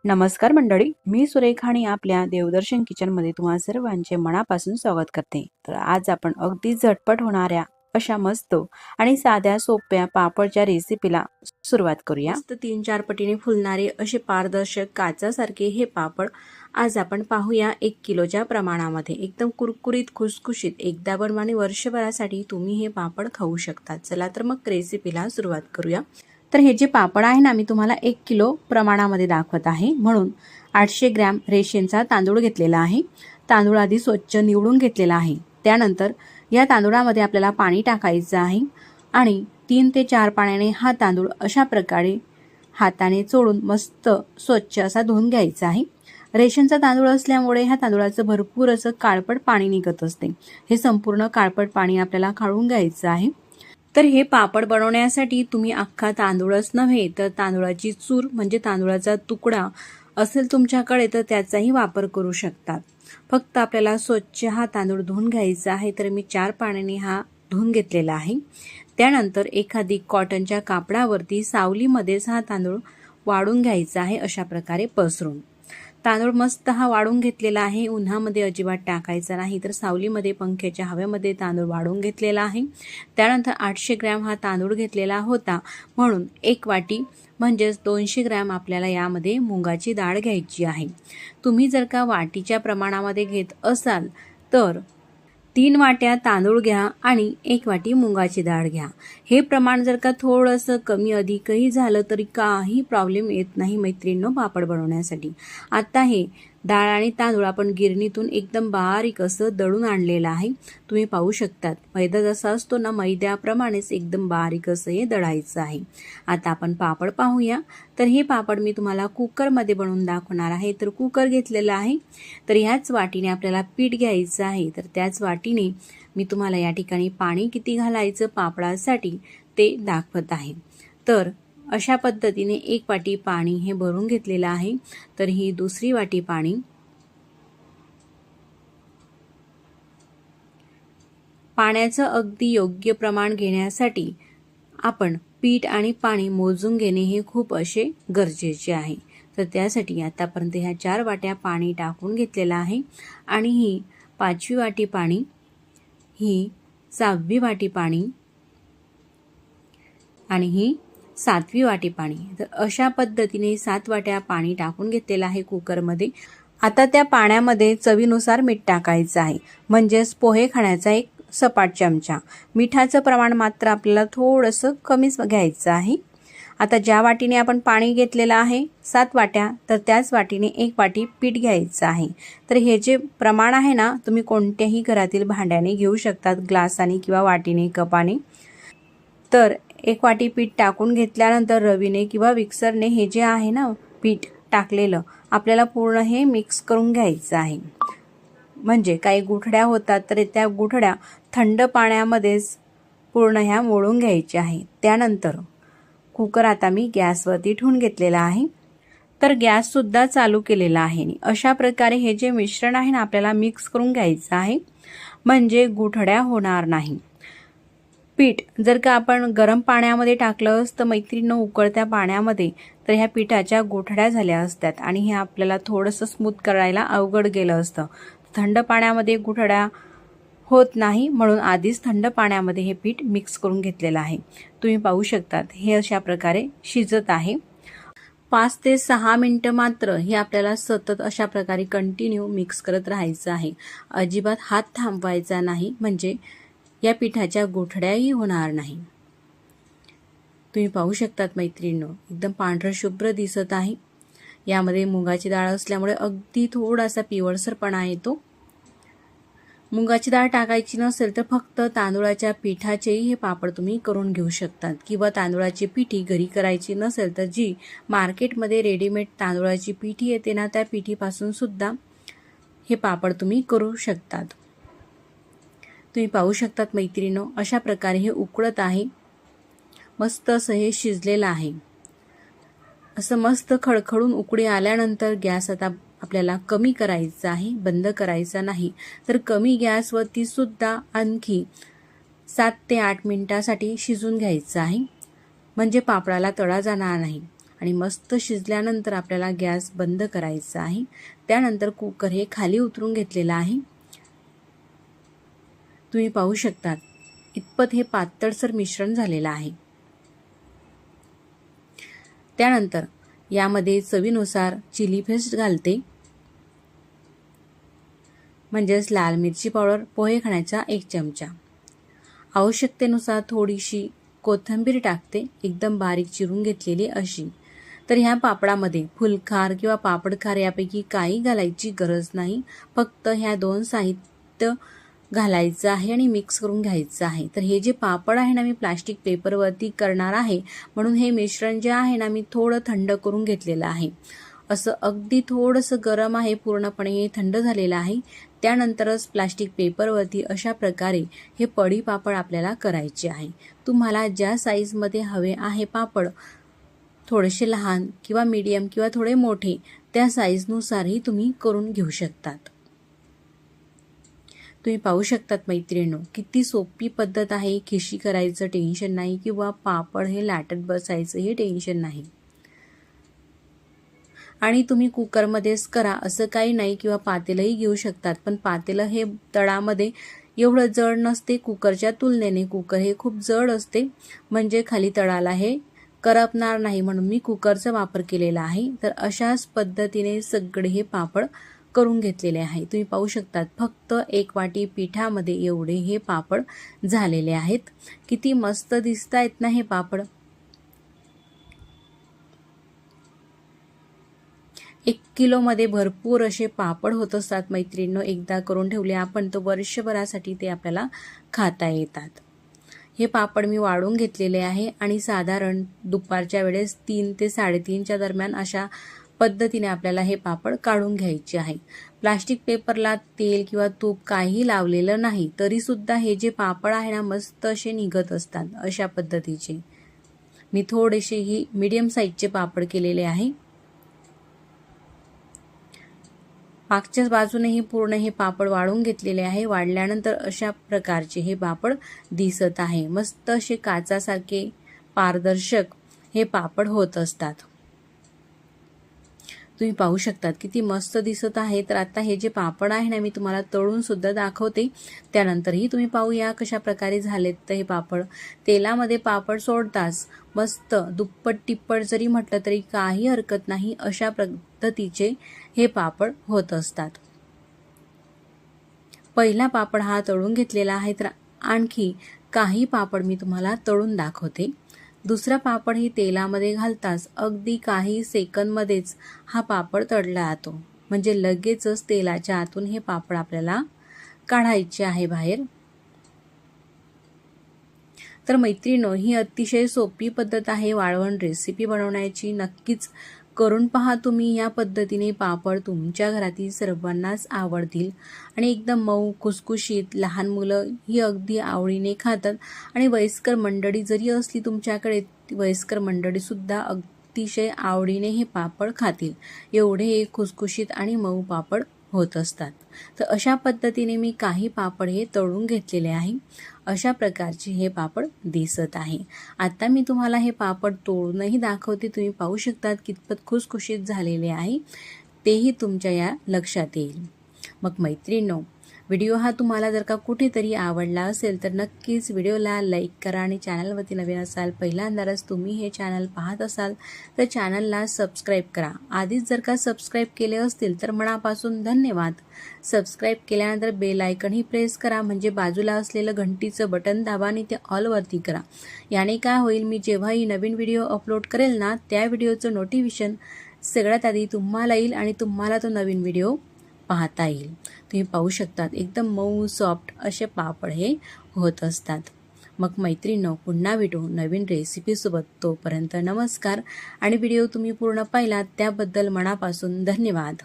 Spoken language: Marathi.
नमस्कार मंडळी, मी सुरेखा आणि आपल्या देवदर्शन किचनमध्ये तुम्हा सर्वांचे मनापासून स्वागत करते। तर आज आपण अगदी झटपट होणाऱ्या अशा मस्त आणि साध्या सोप्या पापडच्या रेसिपीला सुरुवात करूया। मस्त 3-4 पटीने फुलणारे असे पारदर्शक काचासारखे हे पापड आज आपण पाहूया 1 किलोच्या प्रमाणामध्ये। एकदम कुरकुरीत खुसखुशीत एकदा बनवा आणि वर्षभरासाठी तुम्ही हे पापड खाऊ शकता। चला तर मग रेसिपीला सुरुवात करूया। तर हे जे पापड आहे ना, मी तुम्हाला 1 किलो प्रमाणामध्ये दाखवत आहे। म्हणून 800 ग्रॅम रेशनचा तांदूळ घेतलेला आहे। तांदूळ आधी स्वच्छ निवडून घेतलेला आहे। त्यानंतर या तांदूळामध्ये आपल्याला पाणी टाकायचं आहे आणि 3 ते 4 पाण्याने हा तांदूळ अशा प्रकारे हाताने चोळून मस्त स्वच्छ असा धुवून घ्यायचा आहे। रेशनचा तांदूळ असल्यामुळे ह्या तांदूळाचं भरपूर असं काळपट पाणी निघत असते। हे संपूर्ण काळपट पाणी आपल्याला काढून घ्यायचं आहे। तर हे पापड बनवण्यासाठी तुम्ही अख्खा तांदूळच नव्हे तर तांदूळाची चूर म्हणजे तांदूळाचा तुकडा असेल तुमच्याकडे तर त्याचाही वापर करू शकतात। फक्त आपल्याला स्वच्छ हा तांदूळ धुवून घ्यायचा आहे। तर मी 4 पाण्याने हा धुवून घेतलेला आहे। त्यानंतर एखादी कॉटनच्या कापडावरती सावलीमध्येच हा तांदूळ वाळून घ्यायचा आहे, अशा प्रकारे पसरून। तांदूळ मस्त हा वाळून घेतलेला आहे, उन्हामध्ये अजिबात टाकायचा नाही। तर सावलीमध्ये पंख्याच्या हवेमध्ये तांदूळ वाळून घेतलेला आहे। त्यानंतर 800 ग्रॅम हा तांदूळ घेतलेला होता, म्हणून 1 वाटी म्हणजेच 200 ग्रॅम आपल्याला यामध्ये मुगाची डाळ घ्यायची आहे। तुम्ही जर का वाटीच्या प्रमाणामध्ये घेत असाल तर 3 वाट्या तांदूळ घ्या आणि 1 वाटी मुगाची डाळ घ्या। हे प्रमाण जर का थोडंसं कमी अधिकही झालं तरी काही प्रॉब्लेम येत नाही मैत्रिणींनो पापड बनवण्यासाठी। आता हे डाळ आणि तांदूळ आपण गिरणीतून एकदम बारीक असं दळून आणलेलं आहे। तुम्ही पाहू शकतात मैदा जसा असतो ना, मैद्याप्रमाणेच एकदम बारीक असं हे दळायचं आहे। आता आपण पापड पाहूया। तर हे पापड मी तुम्हाला कुकरमध्ये बनवून दाखवणार आहे। तर कुकर घेतलेला आहे। तर ह्याच वाटीने आपल्याला पीठ घ्यायचं आहे। तर त्याच वाटीने मी तुम्हाला या ठिकाणी पाणी किती घालायचं पापडासाठी ते दाखवत आहे। तर अशा पद्धतीने 1 वाटी पाणी हे भरून घेतलेलं आहे। तर ही दुसरी वाटी पाणी, पाण्याचं अगदी योग्य प्रमाण घेण्यासाठी आपण पीठ आणि पाणी मोजून घेणे हे खूप असे गरजेचे आहे। तर त्यासाठी आतापर्यंत ह्या 4 वाट्या पाणी टाकून घेतलेलं आहे आणि ही 5वी वाटी पाणी, ही 6वी वाटी पाणी आणि ही 7वी वाटी पाणी। तर अशा पद्धतीने 7 वाट्या पाणी टाकून घेतलेलं आहे कुकरमध्ये। आता त्या पाण्यामध्ये चवीनुसार मीठ टाकायचं आहे, म्हणजेच पोहे खाण्याचा एक सपाट चमचा। मिठाचं प्रमाण मात्र आपल्याला थोडंसं कमीच घ्यायचं आहे। आता ज्या वाटीने आपण पाणी घेतलेलं आहे 7 वाट्या, तर त्याच वाटीने 1 वाटी पीठ घ्यायचं आहे। तर हे जे प्रमाण आहे ना, तुम्ही कोणत्याही घरातील भांड्याने घेऊ शकतात, ग्लासाने किंवा वाटीने, कपाने। तर 1 वाटी पीठ टाकून घेतल्यानंतर रवीने किंवा मिक्सरने हे जे आहे ना पीठ टाकलेलं आपल्याला पूर्ण हे मिक्स करून घ्यायचं आहे। म्हणजे काही गुठळ्या होतात तर त्या गुठळ्या थंड पाण्यामध्येच पूर्ण ह्या मोडून घ्यायच्या आहे। त्यानंतर कुकर आता मी गॅसवरती ठेवून घेतलेला आहे। तर गॅस सुद्धा चालू केलेला आहे। अशा प्रकारे हे जे मिश्रण आहे ना आपल्याला मिक्स करून घ्यायचं आहे, म्हणजे गुठळ्या होणार नाही। पीठ जर का आपण गरम पाण्यामध्ये टाकलं असतं मैत्रिणींनो, उकळत्या पाण्यामध्ये, तर ह्या पिठाच्या गोठड्या झाल्या असतात आणि हे आपल्याला थोडंसं स्मूथ करायला अवघड गेलं असतं। थंड पाण्यामध्ये गुठड्या होत नाही, म्हणून आधीच थंड पाण्यामध्ये हे पीठ मिक्स करून घेतलेलं आहे। तुम्ही पाहू शकतात हे अशा प्रकारे शिजत आहे। 5 ते 6 मिनिटं मात्र हे आपल्याला सतत अशा प्रकारे कंटिन्यू मिक्स करत राहायचं आहे। अजिबात हात थांबवायचा नाही, म्हणजे या पिठाच्या गुठळ्याही होणार नाही। तुम्ही पाहू शकतात मैत्रिणींनो, एकदम पांढरं शुभ्र दिसत आहे। यामध्ये मुगाची डाळ असल्यामुळे अगदी थोडासा पिवळसरपणा येतो। मुगाची डाळ टाकायची नसेल तर फक्त तांदूळाच्या पिठाचेही हे पापड तुम्ही करून घेऊ शकतात, किंवा तांदूळाची पिठी घरी करायची नसेल तर जी मार्केटमध्ये रेडीमेड तांदूळाची पिठी येते ना, त्या पिठीपासून सुद्धा हे पापड तुम्ही करू शकतात। तुम्ही पाहू शकतात मैत्रिणींनो, अशा प्रकारे हे उकळत आहे। मस्त असं हे शिजलेलं आहे। असं मस्त खळखळून उकळी आल्यानंतर गॅस आता आपल्याला कमी करायचा आहे, बंद करायचा नाही। तर कमी गॅसवरती सुद्धा आणखी 7 ते 8 मिनिटासाठी शिजून घ्यायचं आहे, म्हणजे पापडाला तडा जाणार नाही। आणि मस्त शिजल्यानंतर आपल्याला गॅस बंद करायचा आहे। त्यानंतर कुकर हे खाली उतरून घेतलेलं आहे। तुम्ही पाहू शकता इतपत हे पातळसर मिश्रण झालेलं आहे। त्यानंतर यामध्ये चवीनुसार चिली पेस्ट घालते, म्हणजेच लाल मिरची पावडर, पोहे खाण्याचा 1 चमचा, आवश्यकतेनुसार थोडीशी कोथिंबीर टाकते, एकदम बारीक चिरून घेतलेली अशी। तर ह्या पापडामध्ये फुलखार किंवा पापडखार यापैकी काही घालायची गरज नाही, फक्त ह्या 2 साहित्य घालायचं आहे आणि मिक्स करून घ्यायचं आहे। तर हे जे पापड आहे ना मी प्लास्टिक पेपरवरती करणार आहे, म्हणून हे मिश्रण जे आहे ना मी थोडं थंड करून घेतलेलं आहे। असं अगदी थोडंसं गरम आहे, पूर्णपणे थंड झालेलं आहे। त्यानंतरच प्लास्टिक पेपरवरती अशा प्रकारे हे पडी पापड आपल्याला करायचे आहे। तुम्हाला ज्या साईजमध्ये हवे आहे पापड, थोडेसे लहान किंवा मीडियम किंवा थोडे मोठे, त्या साईजनुसारही तुम्ही करून घेऊ शकतात। तुम्ही पाहू शकतात मैत्रिणींनो, किती सोपी पद्धत आहे। खिशी करायचं टेन्शन नाही किंवा पापड हे लाटत बसायचं हे टेन्शन नाही। आणि तुम्ही कुकरमध्येच करा असं काही नाही, किंवा पातेलंही घेऊ शकतात, पण पातेलं हे तळामध्ये एवढं जड नसते कुकरच्या तुलनेने। कुकर हे खूप जड असते, म्हणजे खाली तळाला हे करपणार नाही, म्हणून मी कुकरचा वापर केलेला आहे। तर अशाच पद्धतीने सगळे हे पापड करून घेतलेले आहे। तुम्ही पाहू शकतात फक्त 1 वाटी पिठामध्ये एवढे हे पापड झालेले आहेत। किती मस्त दिसतायत ना हे पापड। 1 किलोमध्ये भरपूर असे पापड होत असतात मैत्रिणींनो। एकदा करून ठेवले आपण तर वर्षभरासाठी ते आपल्याला खाता येतात। हे पापड मी वाळून घेतलेले आहे आणि साधारण दुपारच्या वेळेस 3 ते 3:30च्या दरम्यान अशा पद्धतीने आपल्याला हे पापड काढून घ्यायचे आहे। प्लास्टिक पेपरला तेल किंवा तूप काही लावलेलं नाही, तरी सुद्धा हे जे पापड आहे ना मस्त असे निघत असतात। अशा पद्धतीचे मी थोडेसे ही मीडियम साईजचे पापड केलेले आहे। मागच्याच बाजूनेही पूर्ण हे पापड वाळून घेतलेले आहे। वाळल्यानंतर अशा प्रकारचे हे पापड दिसत आहे। मस्त असे काचासारखे पारदर्शक हे पापड होत असतात। तुम्ही पाहू शकतात किती मस्त दिसत आहे। तर आता हे जे पापड आहे ना मी तुम्हाला तळून सुद्धा दाखवते, त्यानंतरही तुम्ही पाहूया कशा प्रकारे झालेत। तर हे पापड तेलामध्ये पापड सोडताच मस्त दुप्पट तिप्पट जरी म्हटलं तरी काही हरकत नाही, अशा पद्धतीचे हे पापड होत असतात। पहिला पापड हा तळून घेतलेला आहे, तर आणखी काही पापड मी तुम्हाला तळून दाखवते। दुसरा पापड ही तेलामध्ये घालताच अगदी काही सेकंदमध्येच हा पापड तळला जातो, म्हणजे लगेचच तेलाच्या आतून हे पापड आपल्याला काढायचे आहे बाहेर। तर मैत्रिणींनो, ही अतिशय सोपी पद्धत आहे वाळवण रेसिपी बनवण्याची। नक्कीच करून पहा तुम्ही। या पद्धतीने पापड तुमच्या घरातील सर्वांनाच आवडतील आणि एकदम मऊ खुसखुशीत। लहान मुलं ही अगदी आवडीने खातात आणि वयस्कर मंडळी जरी असली तुमच्याकडे, वयस्कर मंडळी सुद्धा अतिशय आवडीने हे पापड खातील, एवढे हे खुसखुशीत आणि मऊ पापड होत असतात। तर अशा पद्धतीने मी काही पापड हे तळून घेतलेले आहे। अशा प्रकारचे हे पापड दिसत आहे। आता मी तुम्हाला हे पापड तोडूनही दाखवते। तुम्ही पाहू शकतात कितपत खुसखुशीत झालेले आहे, तेही तुमच्या या लक्षात येईल। मग मैत्रिणींनो, व्हिडिओ हा तुम्हाला जर का कुठेतरी आवडला असेल तर नक्कीच व्हिडिओला लाईक करा आणि चॅनलवरती नवीन असाल, पहिल्यांदाच तुम्ही हे चॅनल पाहत असाल तर चॅनलला सबस्क्राईब करा। आधीच जर का सबस्क्राईब केले असतील तर मनापासून धन्यवाद। सबस्क्राईब केल्यानंतर बेल आयकॉनही प्रेस करा, म्हणजे बाजूला असलेलं घंटीचं बटन दाबा आणि ते ऑलवरती करा। याने काय होईल, मी जेव्हाही नवीन व्हिडिओ अपलोड करेल ना, त्या व्हिडिओचं नोटिफिकेशन सगळ्यात आधी तुम्हाला येईल आणि तुम्हाला तो नवीन व्हिडिओ पाहता येईल। तुम्ही पाहू शकतात एकदम मऊ सॉफ्ट असे पापड हे होत असतात। मग मैत्रिणींनो, पुन्हा भेटू नवीन रेसिपी सोबत। तोपर्यंत नमस्कार, आणि व्हिडिओ तुम्ही पूर्ण पाहिलात त्याबद्दल मनापासून धन्यवाद।